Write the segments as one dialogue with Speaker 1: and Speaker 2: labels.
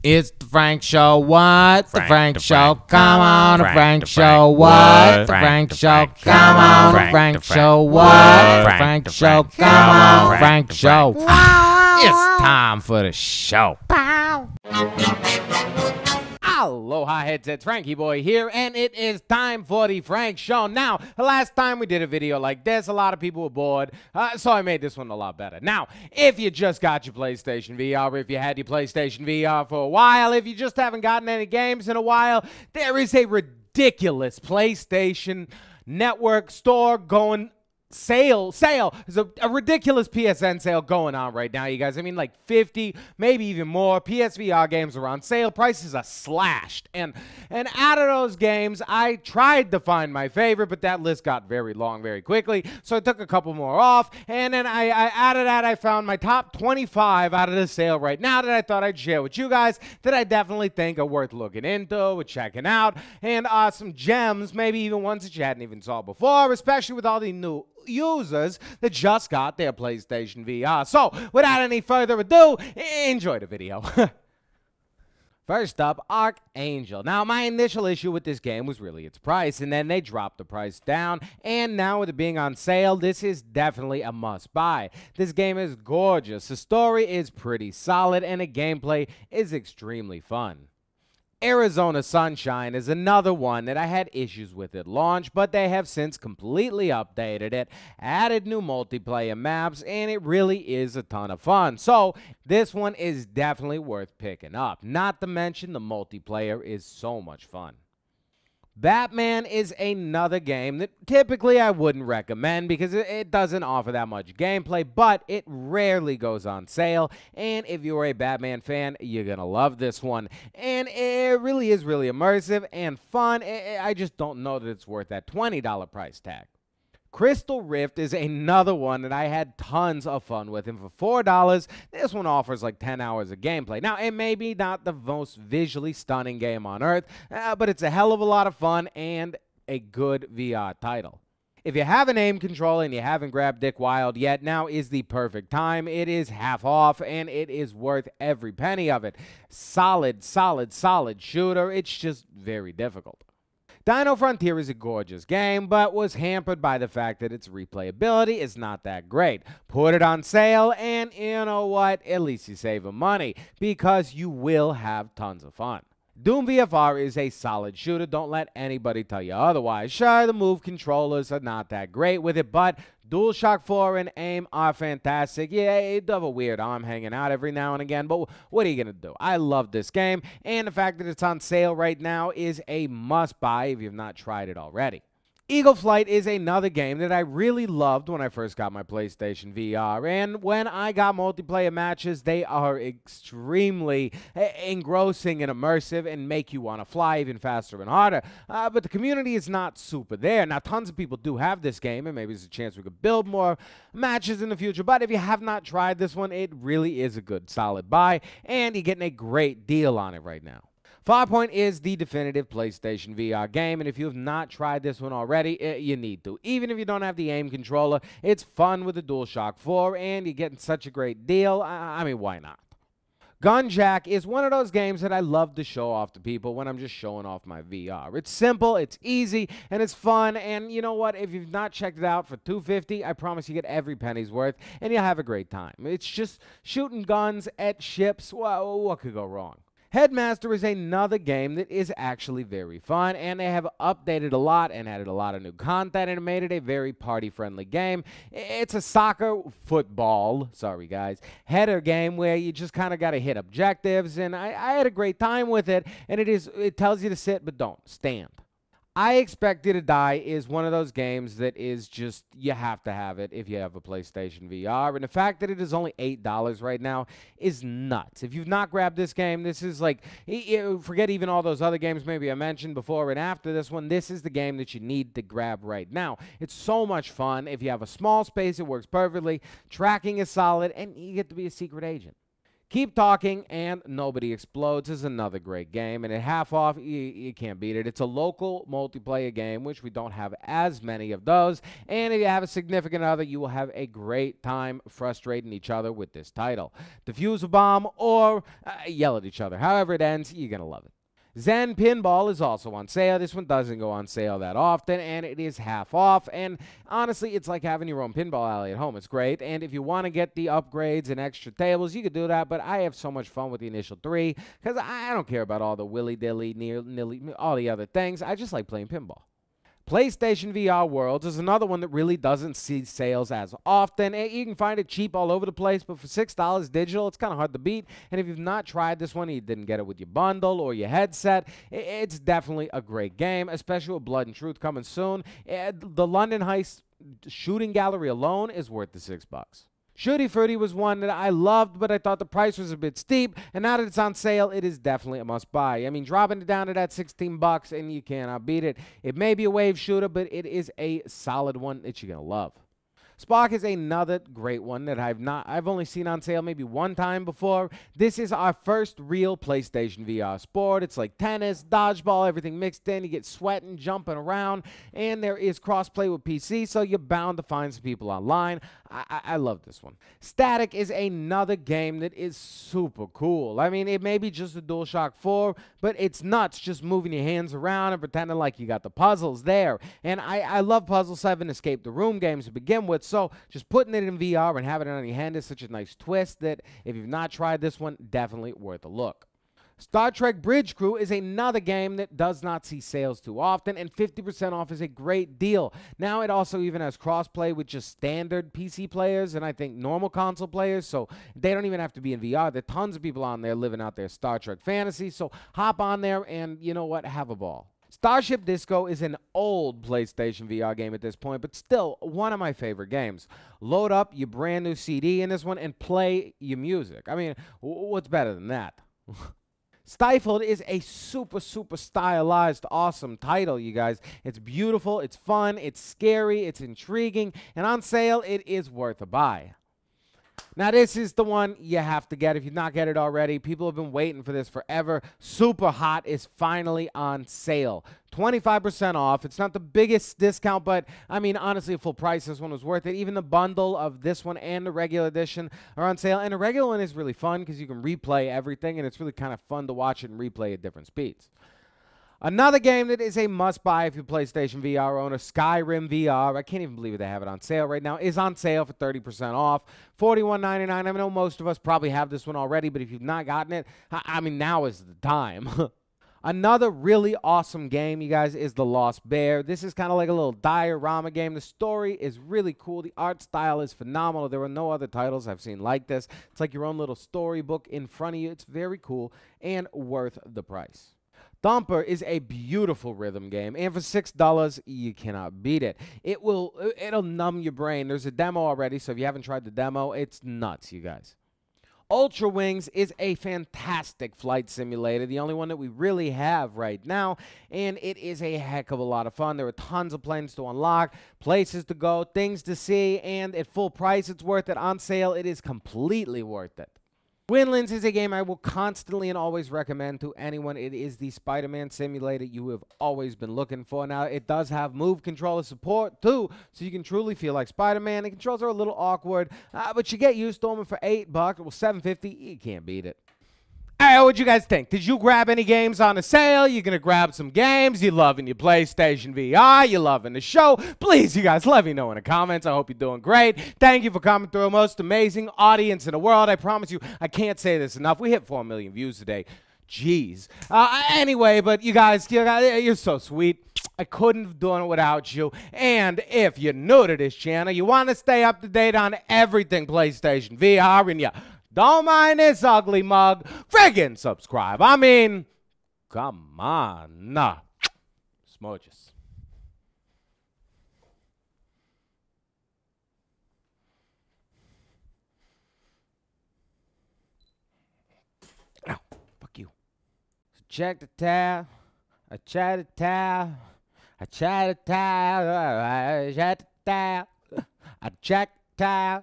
Speaker 1: It's the Frank Show. What? The Frank Show. Come on, the Frank Show. What? The Frank Show. Come on, the Frank Show. What? The Frank Show. Come on, Frank Show. It's time for the show. Aloha headsets, Frankie Boy here, and it is time for the Frank Show. Now, the last time we did a video like this, a lot of people were bored, so I made this one a lot better. Now, if you just got your PlayStation VR, if you had your PlayStation VR for a while, if you just haven't gotten any games in a while, there is a ridiculous PlayStation Network store going sale. There's a ridiculous PSN sale going on right now, you guys. I mean, like 50, maybe even more. PSVR games are on sale. Prices are slashed. And out of those games, I tried to find my favorite, but that list got very long very quickly. So I took a couple more off. And then out of that, I found my top 25 out of the sale right now that I thought I'd share with you guys that I definitely think are worth looking into or checking out. And some gems, maybe even ones that you hadn't even saw before, especially with all the new users that just got their PlayStation VR. So, without any further ado, enjoy the video. First up, Archangel. Now, my initial issue with this game was really its price, and then they dropped the price down, and now with it being on sale, this is definitely a must-buy. This game is gorgeous, the story is pretty solid, and the gameplay is extremely fun. Arizona Sunshine is another one that I had issues with at launch, but they have since completely updated it, added new multiplayer maps, and it really is a ton of fun. So this one is definitely worth picking up. Not to mention the multiplayer is so much fun. Batman is another game that typically I wouldn't recommend because it doesn't offer that much gameplay, but it rarely goes on sale, and if you're a Batman fan, you're gonna love this one. And it really is really immersive and fun. I just don't know that it's worth that $20 price tag. Crystal Rift is another one that I had tons of fun with, and for $4, this one offers like 10 hours of gameplay. Now, it may be not the most visually stunning game on earth, but it's a hell of a lot of fun and a good VR title. If you have an aim controller and you haven't grabbed Dick Wild yet, now is the perfect time. It is half off, and it is worth every penny of it. Solid shooter. It's just very difficult. Dino Frontier is a gorgeous game, but was hampered by the fact that its replayability is not that great. Put it on sale, and you know what? At least you save money, because you will have tons of fun. Doom VFR is a solid shooter. Don't let anybody tell you otherwise. Sure, the move controllers are not that great with it, but DualShock 4 and aim are fantastic. Yeah, it does have a weird arm hanging out every now and again, but what are you going to do? I love this game, and the fact that it's on sale right now is a must-buy if you've not tried it already. Eagle Flight is another game that I really loved when I first got my PlayStation VR, and when I got multiplayer matches, they are extremely engrossing and immersive and make you want to fly even faster and harder, but the community is not super there. Now, tons of people do have this game, and maybe there's a chance we could build more matches in the future, but if you have not tried this one, it really is a good, solid buy, and you're getting a great deal on it right now. Farpoint is the definitive PlayStation VR game, and if you have not tried this one already, you need to. Even if you don't have the aim controller, it's fun with the DualShock 4, and you're getting such a great deal. I mean, why not? Gunjack is one of those games that I love to show off to people when I'm just showing off my VR. It's simple, it's easy, and it's fun, and you know what? If you've not checked it out for $2.50, I promise you get every penny's worth, and you'll have a great time. It's just shooting guns at ships. Well, what could go wrong? Headmaster is another game that is actually very fun, and they have updated a lot and added a lot of new content and made it a very party-friendly game. It's a header game where you just kind of got to hit objectives, and I had a great time with it, and it tells you to sit, but don't stand. I Expect You to Die is one of those games that is just, you have to have it if you have a PlayStation VR. And the fact that it is only $8 right now is nuts. If you've not grabbed this game, this is like, forget even all those other games maybe I mentioned before and after this one. This is the game that you need to grab right now. It's so much fun. If you have a small space, it works perfectly. Tracking is solid, and you get to be a secret agent. Keep Talking and Nobody Explodes is another great game, and at half off, you can't beat it. It's a local multiplayer game, which we don't have as many of those, and if you have a significant other, you will have a great time frustrating each other with this title. Defuse a bomb or yell at each other. However it ends, you're going to love it. Zen Pinball is also on sale. This one doesn't go on sale that often, and it is half off. And honestly, it's like having your own pinball alley at home. It's great. And if you want to get the upgrades and extra tables, you could do that. But I have so much fun with the initial 3 because I don't care about all the willy-dilly, nilly, all the other things. I just like playing pinball. PlayStation VR Worlds is another one that really doesn't see sales as often. You can find it cheap all over the place, but for $6 digital, it's kind of hard to beat. And if you've not tried this one, you didn't get it with your bundle or your headset, it's definitely a great game, especially with Blood and Truth coming soon. The London Heist shooting gallery alone is worth the $6. Shooty Fruity was one that I loved, but I thought the price was a bit steep, and now that it's on sale, it is definitely a must-buy. I mean, dropping it down to that $16, and you cannot beat it. It may be a wave shooter, but it is a solid one that you're going to love. Spark is another great one that I've only seen on sale maybe one time before. This is our first real PlayStation VR sport. It's like tennis, dodgeball, everything mixed in. You get sweating, jumping around, and there is crossplay with PC, so you're bound to find some people online. I love this one. Static is another game that is super cool. I mean, it may be just a DualShock 4, but it's nuts just moving your hands around and pretending like you got the puzzles there. And I love Puzzle 7 Escape the Room games to begin with, so just putting it in VR and having it on your hand is such a nice twist that if you've not tried this one, definitely worth a look. Star Trek Bridge Crew is another game that does not see sales too often, and 50% off is a great deal. Now it also even has crossplay with just standard PC players and I think normal console players, so they don't even have to be in VR. There are tons of people on there living out their Star Trek fantasy, so hop on there and, you know what, have a ball. Starship Disco is an old PlayStation VR game at this point, but still one of my favorite games. Load up your brand new CD in this one and play your music. I mean, what's better than that? Stifled is a super stylized, awesome title, you guys. It's beautiful, it's fun, it's scary, it's intriguing, and on sale, it is worth a buy. Now, this is the one you have to get if you've not get it already. People have been waiting for this forever. Super Hot is finally on sale. 25% off. It's not the biggest discount, but, I mean, honestly, at full price, this one was worth it. Even the bundle of this one and the regular edition are on sale. And the regular one is really fun because you can replay everything, and it's really kind of fun to watch it and replay at different speeds. Another game that is a must-buy if you're a PlayStation VR owner, Skyrim VR. I can't even believe they have it on sale right now. Is on sale for 30% off, $41.99. I know most of us probably have this one already, but if you've not gotten it, I mean, now is the time. Another really awesome game, you guys, is The Lost Bear. This is kind of like a little diorama game. The story is really cool. The art style is phenomenal. There are no other titles I've seen like this. It's like your own little storybook in front of you. It's very cool and worth the price. Thumper is a beautiful rhythm game, and for $6, you cannot beat it. It'll numb your brain. There's a demo already, so if you haven't tried the demo, it's nuts, you guys. Ultra Wings is a fantastic flight simulator, the only one that we really have right now, and it is a heck of a lot of fun. There are tons of planes to unlock, places to go, things to see, and at full price, it's worth it. On sale, it is completely worth it. Windlands is a game I will constantly and always recommend to anyone. It is the Spider-Man simulator you have always been looking for. Now, it does have move controller support, too, so you can truly feel like Spider-Man. The controls are a little awkward, but you get used to them for $8, well, $7.50, you can't beat it. All right, what'd you guys think? Did you grab any games on a sale? You're going to grab some games? You loving your PlayStation VR? You loving the show? Please, you guys, let me know in the comments. I hope you're doing great. Thank you for coming through. Most amazing audience in the world. I promise you, I can't say this enough. We hit 4 million views today. Jeez. Anyway, but you guys, you're so sweet. I couldn't have done it without you. And if you're new to this channel, you want to stay up to date on everything PlayStation VR, and you don't mind this ugly mug, friggin' subscribe. I mean, come on. Nah. Smooches. Ow, fuck you. So check the tab. I chat the tab. I chat the tab. I chat the tab. I check the tab.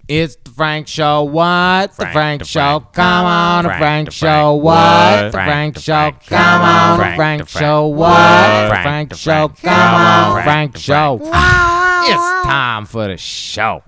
Speaker 1: It's the Frank Show. What? The Frank Show. Come on, the Frank Show. What? The Frank Show. Come on, the Frank Show. What? The Frank Show. Come on, Frank Show. It's time for the show.